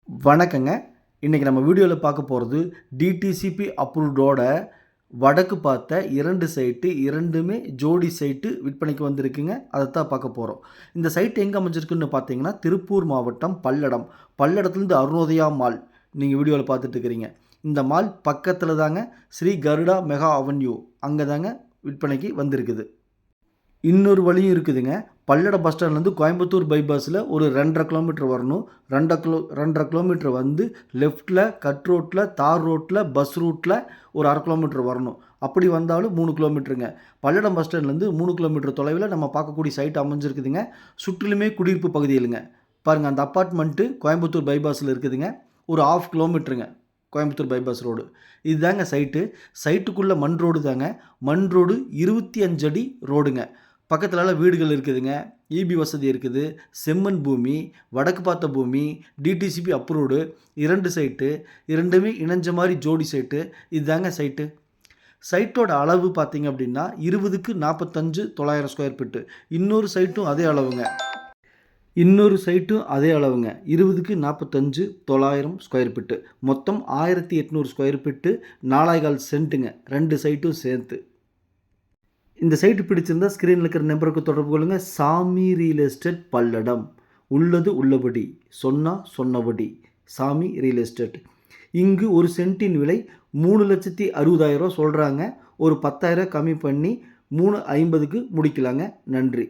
வணக்கங்க. இன்றைக்கி நம்ம வீடியோவில் பார்க்க போகிறது டிடிசிபி அப்ரூவ்டோட வடக்கு பார்த்த 2 சைட்டு, 2மே ஜோடி சைட்டு விற்பனைக்கு வந்திருக்குங்க. அதைத்தான் பார்க்க போகிறோம். இந்த சைட் எங்கே அமைஞ்சிருக்குன்னு பார்த்தீங்கன்னா, திருப்பூர் மாவட்டம் பல்லடம். பல்லடத்துலேருந்து அருணோதயா மால் நீங்கள் வீடியோவில் பார்த்துட்டு இருக்கிறீங்க. இந்த மால் பக்கத்தில் தாங்க ஸ்ரீ கருடா மெகா அவென்யூ, அங்கே தாங்க விற்பனைக்கு வந்திருக்குது. இன்னொரு வழியும் இருக்குதுங்க. பல்லடம் பஸ் ஸ்டாண்ட்லேருந்து கோயம்புத்தூர் பைபாஸில் ஒரு 2½ கிலோமீட்டர் வரணும். 2½ கிலோமீட்டர் வந்து லெஃப்ட்டில் கட் ரோட்டில், தார் ரோட்டில், பஸ் ரூட்டில் ஒரு 1/2 கிலோமீட்டர் வரணும். அப்படி வந்தாலும் 3 கிலோமீட்டருங்க. பல்லடம் பஸ் ஸ்டாண்ட்லேருந்து 3 கிலோமீட்டர் தொலைவில் நம்ம பார்க்கக்கூடிய சைட் அமைஞ்சிருக்குதுங்க. சுற்றிலுமே குடியிருப்பு பகுதியிலுங்க. பாருங்கள், அந்த அப்பார்ட்மெண்ட்டு கோயம்புத்தூர் பைபாஸில் இருக்குதுங்க. ஒரு 1/2 கிலோமீட்டருங்க கோயம்புத்தூர் பைபாஸ் ரோடு. இதுதாங்க சைட்டு. சைட்டுக்குள்ளே மண் ரோடு தாங்க. மண் ரோடு 25 அடி ரோடுங்க. பக்கத்துலலாம் வீடுகள் இருக்குதுங்க. இபி வசதி இருக்குது. செம்மண் பூமி, வடக்கு பார்த்த பூமி, டிடிசிபி அப்ரூவ்டு 2 சைட்டு, 2மே இணைஞ்ச மாதிரி ஜோடி சைட்டு. இதுதாங்க சைட்டு. சைட்டோட அளவு பார்த்தீங்க அப்படின்னா 20க்கு 45 900 ஸ்கொயர் ஃபீட்டு. இன்னொரு சைட்டும் அதே அளவுங்க. 20க்கு 45 900 ஸ்கொயர் ஃபீட்டு. மொத்தம் 1800 ஸ்கொயர் ஃபீட்டு, 4.25 சென்ட்டுங்க. 2 சைட்டும் சேர்த்து. இந்த சைட்டு பிடிச்சிருந்தா ஸ்க்ரீனில் இருக்கிற நம்பருக்கு தொடர்பு கொள்ளுங்கள். சாமி ரியல் எஸ்டேட் பல்லடம். உள்ளது உள்ளபடி, சொன்னபடி. சாமி ரியல் எஸ்டேட். இங்கு ஒரு சென்ட்டின் விலை 3,60,000 சொல்கிறாங்க. ஒரு 10,000 கம்மி பண்ணி 3,50க்கு முடிக்கலாங்க. நன்றி.